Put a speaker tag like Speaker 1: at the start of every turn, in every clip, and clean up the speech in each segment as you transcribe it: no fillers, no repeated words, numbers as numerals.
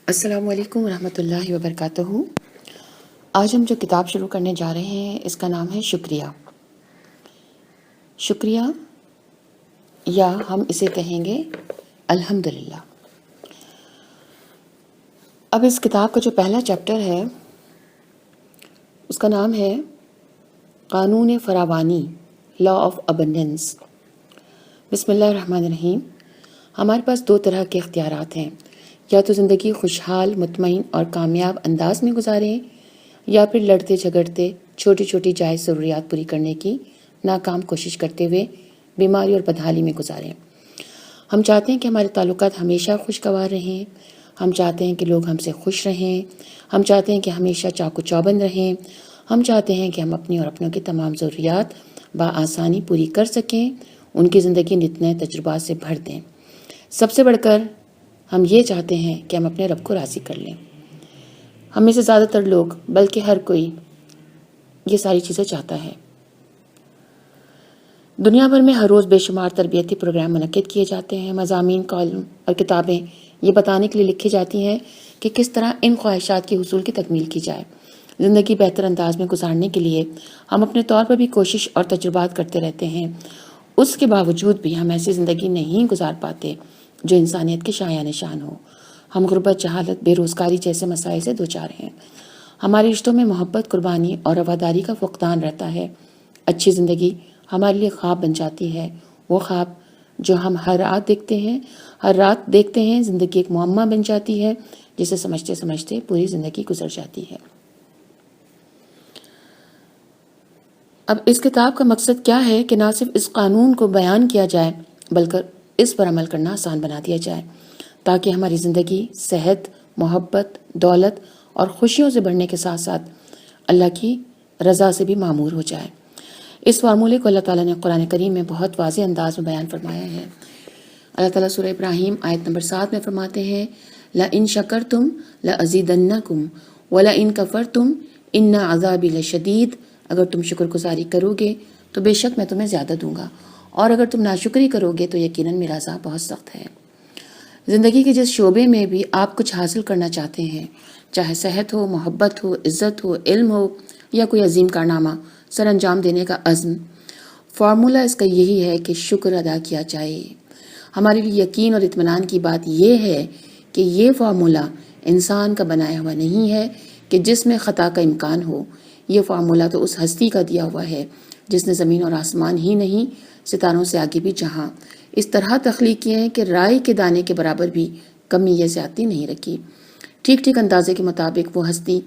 Speaker 1: السلام علیکم ورحمۃ اللہ وبرکاتہ۔ آج ہم جو کتاب شروع کرنے جا رہے ہیں اس کا نام ہے شکریہ۔ شکریہ یا ہم اسے کہیں گے الحمدللہ۔ اب اس کتاب کا جو پہلا چیپٹر ہے اس کا نام ہے قانون فراوانی، لا آف ابنڈنس۔ بسم اللہ الرحمن الرحیم۔ ہمارے پاس دو طرح کے اختیارات ہیں، یا تو زندگی خوشحال، مطمئن اور کامیاب انداز میں گزاریں، یا پھر لڑتے جھگڑتے چھوٹی چھوٹی جائز ضروریات پوری کرنے کی ناکام کوشش کرتے ہوئے بیماری اور بدحالی میں گزاریں۔ ہم چاہتے ہیں کہ ہمارے تعلقات ہمیشہ خوشگوار رہیں، ہم چاہتے ہیں کہ لوگ ہم سے خوش رہیں، ہم چاہتے ہیں کہ ہمیشہ چاق و چوبند رہیں، ہم چاہتے ہیں کہ ہم اپنی اور اپنوں کی تمام ضروریات بآسانی پوری کر سکیں، ان کی زندگی نت نئے تجربات سے بھر دیں۔ سب سے بڑھ کر ہم یہ چاہتے ہیں کہ ہم اپنے رب کو راضی کر لیں۔ ہم میں سے زیادہ تر لوگ، بلکہ ہر کوئی، یہ ساری چیزیں چاہتا ہے۔ دنیا بھر میں ہر روز بے شمار تربیتی پروگرام منعقد کیے جاتے ہیں، مضامین، کالم اور کتابیں یہ بتانے کے لیے لکھی جاتی ہیں کہ کس طرح ان خواہشات کے حصول کی تکمیل کی جائے۔ زندگی بہتر انداز میں گزارنے کے لیے ہم اپنے طور پر بھی کوشش اور تجربات کرتے رہتے ہیں۔ اس کے باوجود بھی ہم ایسی زندگی نہیں گزار پاتے جو انسانیت کے شایان نشان ہو۔ ہم غربت، جہالت، بے روزگاری جیسے مسائل سے دوچار ہیں۔ ہمارے رشتوں میں محبت، قربانی اور رواداری کا فقدان رہتا ہے۔ اچھی زندگی ہمارے لیے خواب بن جاتی ہے، وہ خواب جو ہم ہر رات دیکھتے ہیں۔ زندگی ایک معمہ بن جاتی ہے جسے سمجھتے سمجھتے پوری زندگی گزر جاتی ہے۔ اب اس کتاب کا مقصد کیا ہے کہ نہ صرف اس قانون کو بیان کیا جائے بلکہ اس پر عمل کرنا آسان بنا دیا جائے، تاکہ ہماری زندگی صحت، محبت، دولت اور خوشیوں سے بڑھنے کے ساتھ ساتھ اللہ کی رضا سے بھی معمور ہو جائے۔ اس فارمولے کو اللہ تعالیٰ نے قرآن کریم میں بہت واضح انداز میں بیان فرمایا ہے۔ اللہ تعالیٰ سورہ ابراہیم آیت نمبر 7 میں فرماتے ہیں، لَإِن شَكَرْتُمْ لَأَزِيدَنَّكُمْ وَلَإِن كَفَرْتُمْ إِنَّ عَذَابِي لَشَدِيدٌ۔ اگر تم شکر گزاری کرو گے تو بے شک میں تمہیں زیادہ دوں گا، اور اگر تم ناشکری کرو گے تو یقیناً میرا عذاب بہت سخت ہے۔ زندگی کے جس شعبے میں بھی آپ کچھ حاصل کرنا چاہتے ہیں، چاہے صحت ہو، محبت ہو، عزت ہو، علم ہو یا کوئی عظیم کارنامہ سر انجام دینے کا عزم، فارمولہ اس کا یہی ہے کہ شکر ادا کیا جائے۔ ہمارے لیے یقین اور اطمینان کی بات یہ ہے کہ یہ فارمولہ انسان کا بنایا ہوا نہیں ہے کہ جس میں خطا کا امکان ہو۔ یہ فارمولہ تو اس ہستی کا دیا ہوا ہے جس نے زمین اور آسمان ہی نہیں، ستاروں سے آگے بھی جہاں اس طرح تخلیق کیے ہیں کہ رائے کے دانے کے برابر بھی کمی یا زیادتی نہیں رکھی۔ ٹھیک ٹھیک اندازے کے مطابق وہ ہستی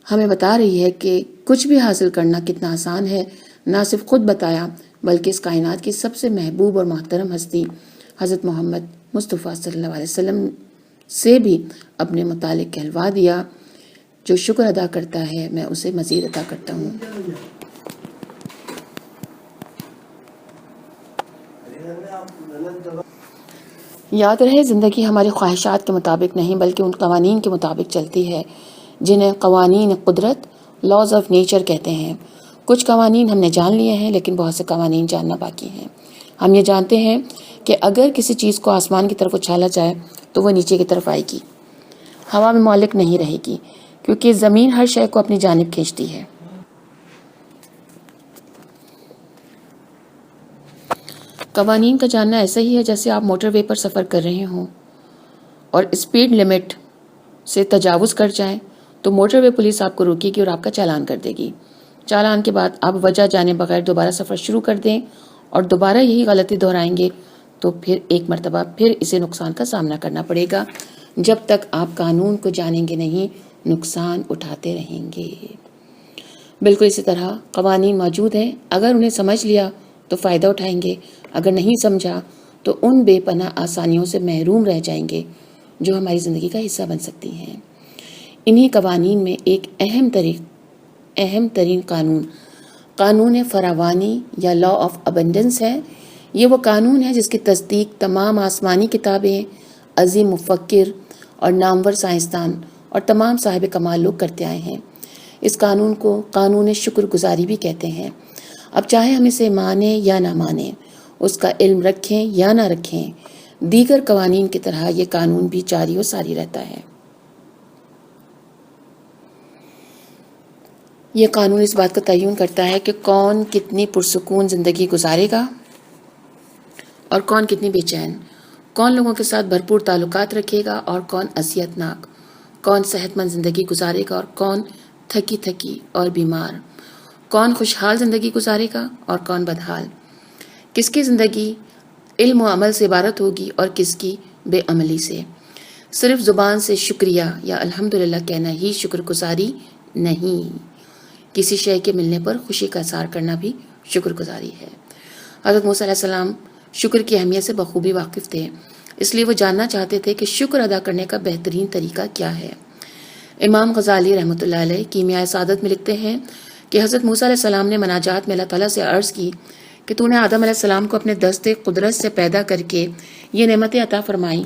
Speaker 1: ہمیں بتا رہی ہے کہ کچھ بھی حاصل کرنا کتنا آسان ہے۔ نہ صرف خود بتایا بلکہ اس کائنات کی سب سے محبوب اور محترم ہستی حضرت محمد مصطفیٰ صلی اللہ علیہ وسلم سے بھی اپنے متعلق کہلوا دیا، جو شکر ادا کرتا ہے میں اسے مزید عطا کرتا ہوں۔ یاد رہے، زندگی ہماری خواہشات کے مطابق نہیں بلکہ ان قوانین کے مطابق چلتی ہے جنہیں قوانین قدرت، لاز آف نیچر کہتے ہیں۔ کچھ قوانین ہم نے جان لیے ہیں لیکن بہت سے قوانین جاننا باقی ہیں۔ ہم یہ جانتے ہیں کہ اگر کسی چیز کو آسمان کی طرف اچھالا جائے تو وہ نیچے کی طرف آئے گی، ہوا میں معلق نہیں رہے گی، کیونکہ زمین ہر شے کو اپنی جانب کھینچتی ہے۔ قوانین کا جاننا ایسا ہی ہے جیسے آپ موٹر وے پر سفر کر رہے ہوں اور اسپیڈ لمٹ سے تجاوز کر جائیں تو موٹر وے پولیس آپ کو روکے گی اور آپ کا چالان کر دے گی۔ چالان کے بعد آپ وجہ جانے بغیر دوبارہ سفر شروع کر دیں اور دوبارہ یہی غلطی دہرائیں گے تو پھر ایک مرتبہ پھر اسے نقصان کا سامنا کرنا پڑے گا۔ جب تک آپ قانون کو جانیں گے نہیں، نقصان اٹھاتے رہیں گے۔ بالکل اسی طرح قوانین موجود ہیں، اگر انہیں سمجھ لیا تو فائدہ اٹھائیں گے، اگر نہیں سمجھا تو ان بے پناہ آسانیوں سے محروم رہ جائیں گے جو ہماری زندگی کا حصہ بن سکتی ہیں۔ انہی قوانین میں ایک اہم ترین قانون فراوانی یا لا آف ابنڈنس ہے۔ یہ وہ قانون ہے جس کی تصدیق تمام آسمانی کتابیں، عظیم مفکر اور نامور سائنسدان اور تمام صاحب کمال لوگ کرتے آئے ہیں۔ اس قانون کو قانون شکر گزاری بھی کہتے ہیں۔ اب چاہے ہم اسے مانیں یا نہ مانیں، اس کا علم رکھیں یا نہ رکھیں، دیگر قوانین کی طرح یہ قانون بھی جاری و ساری رہتا ہے۔ یہ قانون اس بات کا تعین کرتا ہے کہ کون کتنی پرسکون زندگی گزارے گا اور کون کتنی بے چین، کون لوگوں کے ساتھ بھرپور تعلقات رکھے گا اور کون اذیت ناک، کون صحت مند زندگی گزارے گا اور کون تھکی تھکی اور بیمار، کون خوشحال زندگی گزارے گا اور کون بدحال، کس کی زندگی علم و عمل سے عبارت ہوگی اور کس کی بے عملی سے۔ صرف زبان سے شکریہ یا الحمدللہ کہنا ہی شکر گزاری نہیں، کسی شے کے ملنے پر خوشی کا اظہار کرنا بھی شکر گزاری ہے۔ حضرت موسیٰ علیہ السلام شکر کی اہمیت سے بخوبی واقف تھے، اس لیے وہ جاننا چاہتے تھے کہ شکر ادا کرنے کا بہترین طریقہ کیا ہے۔ امام غزالی رحمۃ اللہ علیہ کیمیائے سعادت میں لکھتے ہیں کہ حضرت موسیٰ علیہ السلام نے مناجات میں اللہ تعالیٰ سے عرض کی کہ تو نے آدم علیہ السلام کو اپنے دست قدرت سے پیدا کر کے یہ نعمتیں عطا فرمائیں،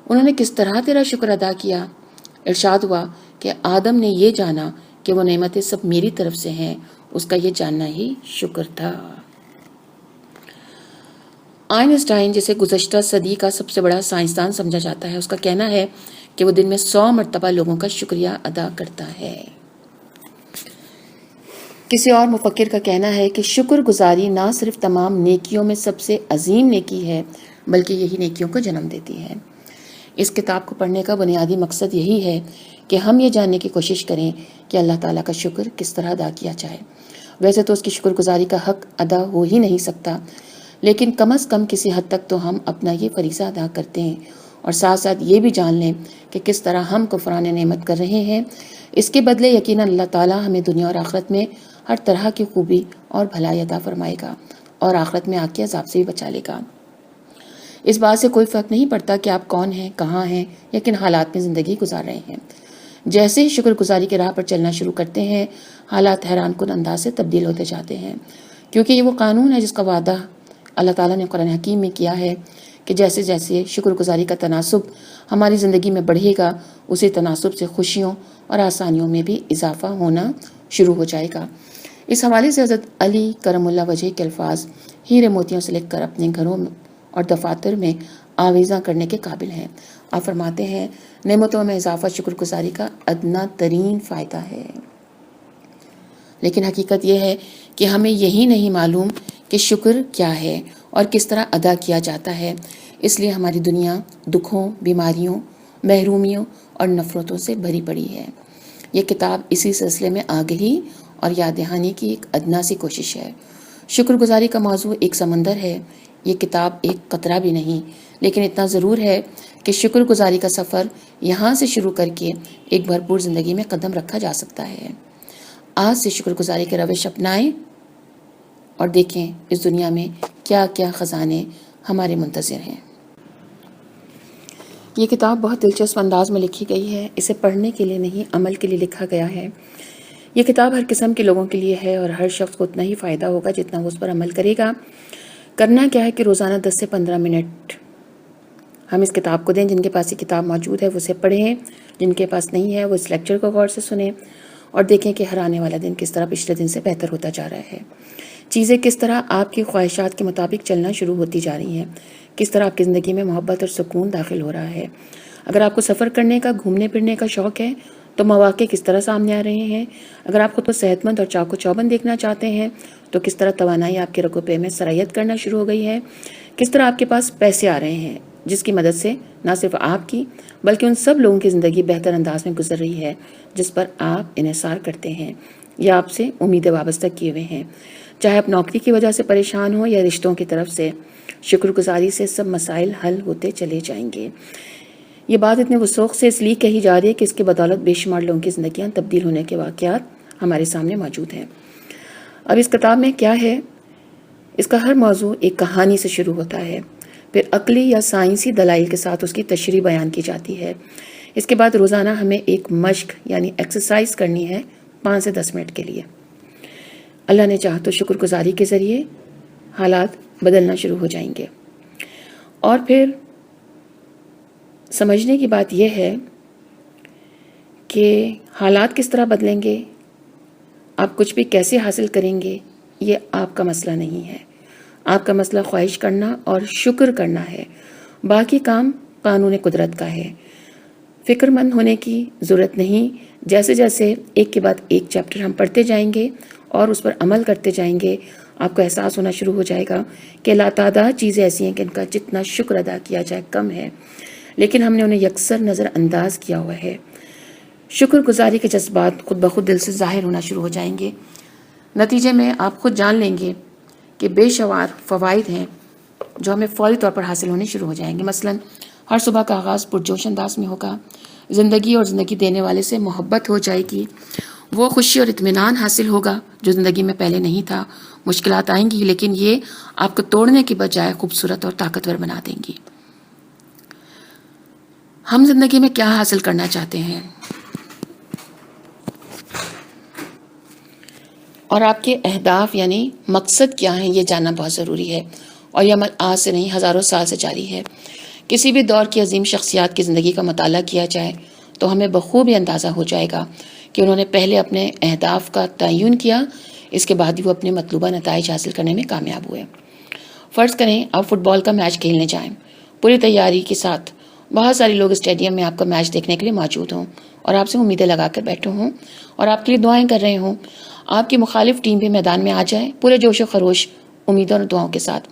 Speaker 1: انہوں نے کس طرح تیرا شکر ادا کیا؟ ارشاد ہوا کہ آدم نے یہ جانا کہ وہ نعمتیں سب میری طرف سے ہیں، اس کا یہ جاننا ہی شکر تھا۔ آئنسٹائن، جسے گزشتہ صدی کا سب سے بڑا سائنسدان سمجھا جاتا ہے، اس کا کہنا ہے کہ وہ دن میں 100 مرتبہ لوگوں کا شکریہ ادا کرتا ہے۔ کسی اور مفکر کا کہنا ہے کہ شکر گزاری نہ صرف تمام نیکیوں میں سب سے عظیم نیکی ہے بلکہ یہی نیکیوں کو جنم دیتی ہے۔ اس کتاب کو پڑھنے کا بنیادی مقصد یہی ہے کہ ہم یہ جاننے کی کوشش کریں کہ اللہ تعالیٰ کا شکر کس طرح ادا کیا جائے۔ ویسے تو اس کی شکر گزاری کا حق ادا ہو ہی نہیں سکتا، لیکن کم از کم کسی حد تک تو ہم اپنا یہ فریضہ ادا کرتے ہیں اور ساتھ ساتھ یہ بھی جان لیں کہ کس طرح ہم کفران نعمت کر رہے ہیں۔ اس کے بدلے یقیناً اللہ تعالیٰ ہمیں دنیا اور آخرت میں ہر طرح کی خوبی اور بھلائی عطا فرمائے گا اور آخرت میں آگ کے عذاب سے بھی بچا لے گا۔ اس بات سے کوئی فرق نہیں پڑتا کہ آپ کون ہیں، کہاں ہیں یا کن حالات میں زندگی گزار رہے ہیں۔ جیسے ہی شکر گزاری کے راہ پر چلنا شروع کرتے ہیں، حالات حیران کن انداز سے تبدیل ہوتے جاتے ہیں، کیونکہ یہ وہ قانون ہے جس کا وعدہ اللہ تعالیٰ نے قرآن حکیم میں کیا ہے کہ جیسے جیسے شکر گزاری کا تناسب ہماری زندگی میں بڑھے گا، اسی تناسب سے خوشیوں اور آسانیوں میں بھی اضافہ ہونا شروع ہو جائے گا۔ اس حوالے سے حضرت علی کرم اللہ وجہ کے الفاظ ہیرے موتیوں سے لکھ کر اپنے گھروں اور دفاتر میں آویزاں کرنے کے قابل ہیں۔ آپ فرماتے ہیں، نعمتوں میں اضافہ شکر گزاری کا ادنا ترین فائدہ ہے، لیکن حقیقت یہ ہے کہ ہمیں یہی نہیں معلوم کہ شکر کیا ہے اور کس طرح ادا کیا جاتا ہے۔ اس لیے ہماری دنیا دکھوں، بیماریوں، محرومیوں اور نفرتوں سے بھری پڑی ہے۔ یہ کتاب اسی سلسلے میں آگہی اور یاد دہانی کی ایک ادنا سی کوشش ہے۔ شکر گزاری کا موضوع ایک سمندر ہے، یہ کتاب ایک قطرہ بھی نہیں، لیکن اتنا ضرور ہے کہ شکر گزاری کا سفر یہاں سے شروع کر کے ایک بھرپور زندگی میں قدم رکھا جا سکتا ہے۔ آج سے شکر گزاری کے روش اپنائیں اور دیکھیں اس دنیا میں کیا کیا خزانے ہمارے منتظر ہیں۔ یہ کتاب بہت دلچسپ انداز میں لکھی گئی ہے، اسے پڑھنے کے لیے نہیں عمل کے لیے لکھا گیا ہے۔ یہ کتاب ہر قسم کے لوگوں کے لیے ہے اور ہر شخص کو اتنا ہی فائدہ ہوگا جتنا وہ اس پر عمل کرے گا۔ کرنا کیا ہے کہ روزانہ 10 سے 15 منٹ ہم اس کتاب کو دیں۔ جن کے پاس یہ کتاب موجود ہے وہ اسے پڑھیں، جن کے پاس نہیں ہے وہ اس لیکچر کو غور سے سنیں اور دیکھیں کہ ہر آنے والا دن کس طرح پچھلے دن سے بہتر ہوتا جا رہا ہے۔ چیزیں کس طرح آپ کی خواہشات کے مطابق چلنا شروع ہوتی جا رہی ہیں، کس طرح آپ کی زندگی میں محبت اور سکون داخل ہو رہا ہے۔ اگر آپ کو سفر کرنے کا، گھومنے پھرنے کا شوق ہے تو مواقع کس طرح سامنے آ رہے ہیں۔ اگر آپ خود کو صحت مند اور چاق و چوبند دیکھنا چاہتے ہیں تو کس طرح توانائی آپ کے رگ و پے میں سرایت کرنا شروع ہو گئی ہے۔ کس طرح آپ کے پاس پیسے آ رہے ہیں جس کی مدد سے نہ صرف آپ کی بلکہ ان سب لوگوں کی زندگی بہتر انداز میں گزر رہی ہے جس پر آپ انحصار کرتے ہیں یا آپ سے امیدیں وابستہ کیے ہوئے ہیں۔ چاہے آپ نوکری کی وجہ سے پریشان ہوں یا رشتوں کی طرف سے، شکر گزاری سے سب مسائل حل ہوتے چلے جائیں گے۔ یہ بات اتنے وثوق سے اس لیے کہی جا رہی ہے کہ اس کی بدولت بے شمار لوگوں کی زندگیاں تبدیل ہونے کے واقعات ہمارے سامنے موجود ہیں۔ اب اس کتاب میں کیا ہے؟ اس کا ہر موضوع ایک کہانی سے شروع ہوتا ہے، پھر عقلی یا سائنسی دلائل کے ساتھ اس کی تشریح بیان کی جاتی ہے۔ اس کے بعد روزانہ ہمیں ایک مشق یعنی ایکسرسائز کرنی ہے 5 سے 10 منٹ کے لیے۔ اللہ نے چاہا تو شکر گزاری کے ذریعے حالات بدلنا شروع ہو جائیں گے۔ اور پھر سمجھنے کی بات یہ ہے کہ حالات کس طرح بدلیں گے، آپ کچھ بھی کیسے حاصل کریں گے، یہ آپ کا مسئلہ نہیں ہے۔ آپ کا مسئلہ خواہش کرنا اور شکر کرنا ہے، باقی کام قانون قدرت کا ہے. فکر مند ہونے کی ضرورت نہیں. جیسے جیسے ایک کے بعد ایک چیپٹر ہم پڑھتے جائیں گے اور اس پر عمل کرتے جائیں گے، آپ کو احساس ہونا شروع ہو جائے گا کہ لاتعداد چیزیں ایسی ہیں کہ ان کا جتنا شکر ادا کیا جائے کم ہے، لیکن ہم نے انہیں یکسر نظر انداز کیا ہوا ہے. شکر گزاری کے جذبات خود بخود دل سے ظاہر ہونا شروع ہو جائیں گے. نتیجے میں آپ خود جان لیں گے کہ بے شمار فوائد ہیں جو ہمیں فوری طور پر حاصل ہونے شروع ہو جائیں گے. مثلاً ہر صبح کا آغاز پرجوش انداز میں ہوگا، زندگی اور زندگی دینے والے سے محبت ہو جائے گی، وہ خوشی اور اطمینان حاصل ہوگا جو زندگی میں پہلے نہیں تھا. مشکلات آئیں گی لیکن یہ آپ کو توڑنے کی بجائے خوبصورت اور طاقتور بنا دیں گی. ہم زندگی میں کیا حاصل کرنا چاہتے ہیں اور آپ کے اہداف یعنی مقصد کیا ہیں، یہ جاننا بہت ضروری ہے. اور یہ عمل آج سے نہیں، ہزاروں سال سے جاری ہے. کسی بھی دور کی عظیم شخصیات کی زندگی کا مطالعہ کیا جائے تو ہمیں بخوبی اندازہ ہو جائے گا کہ انہوں نے پہلے اپنے اہداف کا تعین کیا، اس کے بعد ہی وہ اپنے مطلوبہ نتائج حاصل کرنے میں کامیاب ہوئے. فرض کریں آپ فٹ بال کا میچ کھیلنے جائیں، پوری تیاری کے ساتھ بہت سارے لوگ اسٹیڈیم میں آپ کا میچ دیکھنے کے لیے موجود ہوں اور آپ سے امیدیں لگا کر بیٹھے ہوں اور آپ کے لیے دعائیں کر رہے ہوں. آپ کی مخالف ٹیم بھی میدان میں آ جائے پورے جوش و خروش، امیدوں اور دعاؤں کے ساتھ.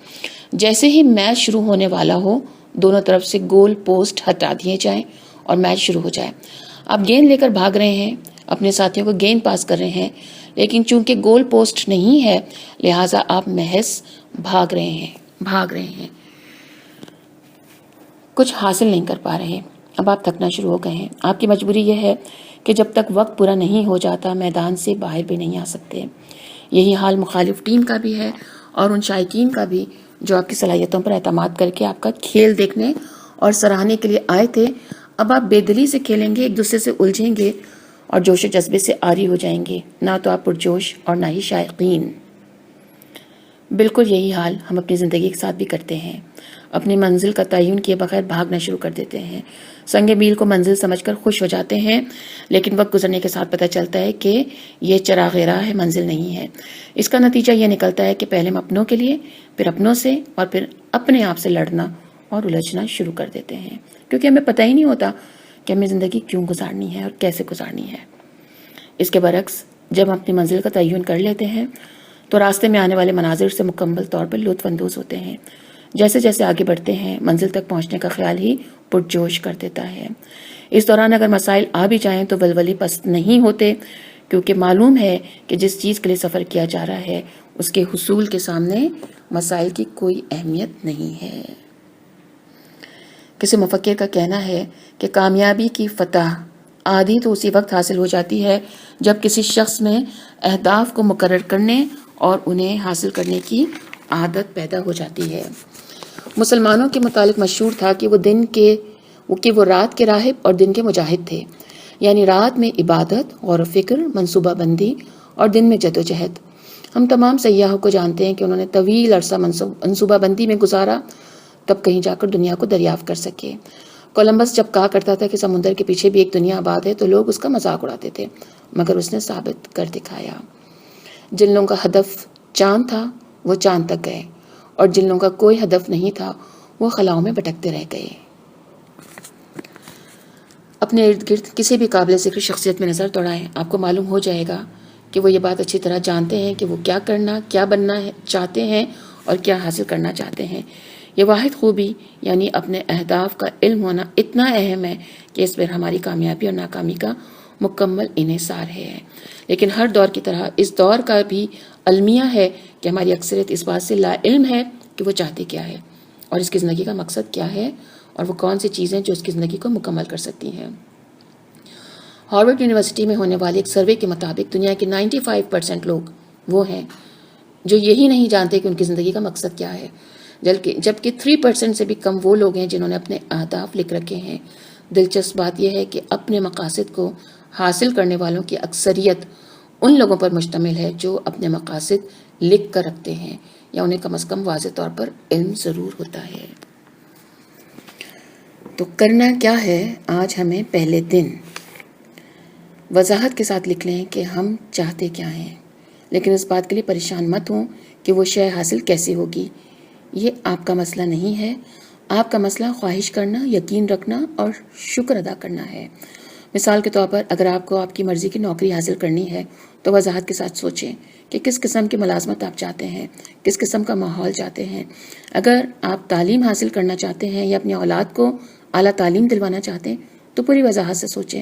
Speaker 1: جیسے ہی میچ شروع ہونے والا ہو، دونوں طرف سے گول پوسٹ ہٹا دیے جائیں اور میچ شروع ہو جائے. آپ گیند لے کر بھاگ رہے ہیں، اپنے ساتھیوں کو گیند پاس کر رہے ہیں، لیکن چونکہ گول پوسٹ نہیں ہے لہٰذا آپ محض بھاگ رہے ہیں، کچھ حاصل نہیں کر پا رہے. اب آپ تھکنا شروع ہو گئے ہیں. آپ کی مجبوری یہ ہے کہ جب تک وقت پورا نہیں ہو جاتا میدان سے باہر بھی نہیں آ سکتے. یہی حال مخالف ٹیم کا بھی ہے اور ان شائقین کا بھی جو آپ کی صلاحیتوں پر اعتماد کر کے آپ کا کھیل دیکھنے اور سراہنے کے لیے آئے تھے. اب آپ بے دلی سے کھیلیں گے، ایک دوسرے سے الجھیں گے اور جوش و جذبے سے عاری ہو جائیں گے. نہ تو آپ پرجوش اور نہ ہی شائقین. بالکل یہی حال ہم اپنی زندگی کے ساتھ بھی کرتے ہیں. اپنی منزل کا تعین کیے بغیر بھاگنا شروع کر دیتے ہیں. سنگ میل کو منزل سمجھ کر خوش ہو جاتے ہیں، لیکن وقت گزرنے کے ساتھ پتہ چلتا ہے کہ یہ چراغ راہ ہے، منزل نہیں ہے. اس کا نتیجہ یہ نکلتا ہے کہ پہلے ہم اپنوں کے لیے، پھر اپنوں سے اور پھر اپنے آپ سے لڑنا اور الجھنا شروع کر دیتے ہیں، کیونکہ ہمیں پتہ ہی نہیں ہوتا کہ ہمیں زندگی کیوں گزارنی ہے اور کیسے گزارنی ہے. اس کے برعکس جب ہم اپنی منزل کا تعین کر لیتے ہیں تو راستے میں آنے والے مناظر سے مکمل طور پر لطف اندوز ہوتے ہیں. جیسے جیسے آگے بڑھتے ہیں منزل تک پہنچنے کا خیال ہی پرجوش کر دیتا ہے. اس دوران اگر مسائل آ بھی جائیں تو ولولے پست نہیں ہوتے، کیونکہ معلوم ہے کہ جس چیز کے لیے سفر کیا جا رہا ہے اس کے حصول کے سامنے مسائل کی کوئی اہمیت نہیں ہے. کسی مفکر کا کہنا ہے کہ کامیابی کی فتح آدھی تو اسی وقت حاصل ہو جاتی ہے جب کسی شخص میں اہداف کو مقرر کرنے اور انہیں حاصل کرنے کی عادت پیدا ہو جاتی ہے. مسلمانوں کے متعلق مشہور تھا کہ وہ رات کے راہب اور دن کے مجاہد تھے. یعنی رات میں عبادت، غور و فکر، منصوبہ بندی اور دن میں جد و جہد. ہم تمام سیاحوں کو جانتے ہیں کہ انہوں نے طویل عرصہ منصوبہ بندی میں گزارا تب کہیں جا کر دنیا کو دریافت کر سکے. کولمبس جب کہا کرتا تھا کہ سمندر کے پیچھے بھی ایک دنیا آباد ہے تو لوگ اس کا مذاق اڑاتے تھے، مگر اس نے ثابت کر دکھایا. جن لوگوں کا ہدف چاند تھا وہ چاند تک گئے اور جن لوگوں کا کوئی ہدف نہیں تھا وہ خلاؤں میں بھٹکتے رہ گئے. اپنے ارد گرد کسی بھی قابل ذکر شخصیت میں نظر دوڑائیں، آپ کو معلوم ہو جائے گا کہ وہ یہ بات اچھی طرح جانتے ہیں کہ وہ کیا بننا چاہتے ہیں اور کیا حاصل کرنا چاہتے ہیں. یہ واحد خوبی یعنی اپنے اہداف کا علم ہونا اتنا اہم ہے کہ اس پر ہماری کامیابی اور ناکامی کا مکمل انحصار ہے. لیکن ہر دور کی طرح اس دور کا بھی المیہ ہے کہ ہماری اکثریت اس بات سے لا علم ہے کہ وہ چاہتے کیا ہے اور اس کی زندگی کا مقصد کیا ہے اور وہ کون سی چیزیں جو اس کی زندگی کو مکمل کر سکتی ہیں. ہارورڈ یونیورسٹی میں ہونے والے ایک سروے کے مطابق دنیا کے 95% لوگ وہ ہیں جو یہی نہیں جانتے کہ ان کی زندگی کا مقصد کیا ہے، جبکہ 3% سے بھی کم وہ لوگ ہیں جنہوں نے اپنے اہداف لکھ رکھے ہیں. دلچسپ بات یہ ہے کہ اپنے مقاصد کو حاصل کرنے والوں کی اکثریت ان لوگوں پر مشتمل ہے جو اپنے مقاصد لکھ کر رکھتے ہیں یا انہیں کم از کم واضح طور پر علم ضرور ہوتا ہے. تو کرنا کیا ہے آج ہمیں پہلے دن وضاحت کے ساتھ لکھ لیں کہ ہم چاہتے کیا ہیں، لیکن اس بات کے لیے پریشان مت ہوں کہ وہ شے حاصل کیسے ہوگی. یہ آپ کا مسئلہ نہیں ہے. آپ کا مسئلہ خواہش کرنا، یقین رکھنا اور شکر ادا کرنا ہے۔ مثال کے طور پر اگر آپ کو آپ کی مرضی کی نوکری حاصل کرنی ہے تو وضاحت کے ساتھ سوچیں کہ کس قسم کی ملازمت آپ چاہتے ہیں، کس قسم کا ماحول چاہتے ہیں۔ اگر آپ تعلیم حاصل کرنا چاہتے ہیں یا اپنی اولاد کو اعلیٰ تعلیم دلوانا چاہتے ہیں تو پوری وضاحت سے سوچیں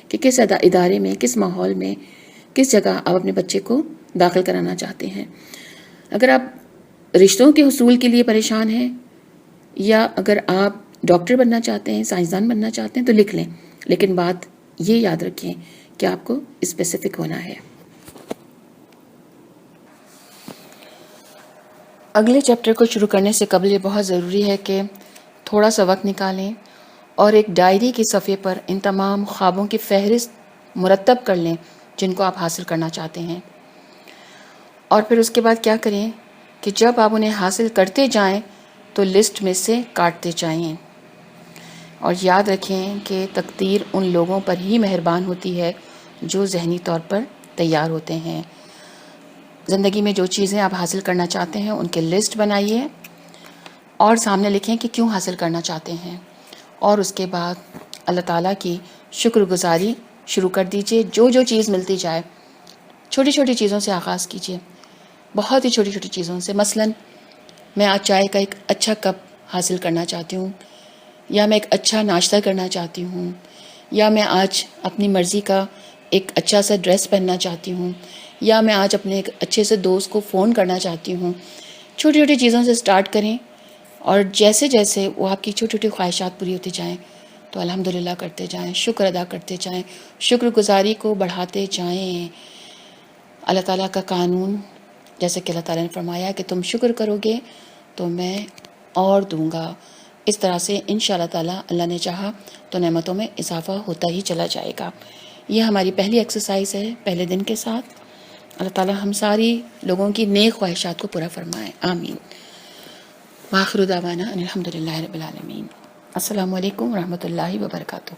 Speaker 1: کہ کس ادارے میں، کس ماحول میں، کس جگہ آپ اپنے بچے کو داخل کرانا چاہتے ہیں۔ اگر آپ رشتوں کے حصول کے لیے پریشان ہیں یا اگر آپ ڈاکٹر بننا چاہتے ہیں، سائنسدان بننا چاہتے ہیں تو لکھ لیں، لیکن بات یہ یاد رکھیں کہ آپ کو اسپیسیفک ہونا ہے۔ اگلے چیپٹر کو شروع کرنے سے قبل یہ بہت ضروری ہے کہ تھوڑا سا وقت نکالیں اور ایک ڈائری کے صفحے پر ان تمام خوابوں کی فہرست مرتب کر لیں جن کو آپ حاصل کرنا چاہتے ہیں، اور پھر اس کے بعد کیا کریں کہ جب آپ انہیں حاصل کرتے جائیں تو لسٹ میں سے کاٹتے جائیں، اور یاد رکھیں کہ تقدیر ان لوگوں پر ہی مہربان ہوتی ہے جو ذہنی طور پر تیار ہوتے ہیں۔ زندگی میں جو چیزیں آپ حاصل کرنا چاہتے ہیں ان کے لسٹ بنائیے اور سامنے لکھیں کہ کیوں حاصل کرنا چاہتے ہیں، اور اس کے بعد اللہ تعالیٰ کی شکر گزاری شروع کر دیجئے۔ جو جو چیز ملتی جائے، چھوٹی چھوٹی چیزوں سے آغاز کیجئے، بہت ہی چھوٹی چھوٹی چیزوں سے۔ مثلاً میں آج چائے کا ایک اچھا کپ حاصل کرنا چاہتی ہوں، یا میں ایک اچھا ناشتہ کرنا چاہتی ہوں، یا میں آج اپنی مرضی کا ایک اچھا سا ڈریس پہننا چاہتی ہوں، یا میں آج اپنے ایک اچھے سے دوست کو فون کرنا چاہتی ہوں۔ چھوٹی چھوٹی چیزوں سے سٹارٹ کریں، اور جیسے جیسے وہ آپ کی چھوٹی چھوٹی خواہشات پوری ہوتی جائیں تو الحمدللہ کرتے جائیں، شکر ادا کرتے جائیں، شکر گزاری کو بڑھاتے جائیں۔ اللہ تعالیٰ کا قانون، جیسے کہ اللہ تعالیٰ نے فرمایا کہ تم شکر کرو گے تو میں اور دوں گا، اس طرح سے انشاءاللہ تعالیٰ اللہ نے چاہا تو نعمتوں میں اضافہ ہوتا ہی چلا جائے گا۔ یہ ہماری پہلی ایکسرسائز ہے پہلے دن کے ساتھ۔ اللہ تعالیٰ ہم ساری لوگوں کی نیک خواہشات کو پورا فرمائے، آمین۔ وآخر دعوانا ان الحمدللہ رب العالمین۔ السلام علیکم ورحمۃ اللہ وبرکاتہ۔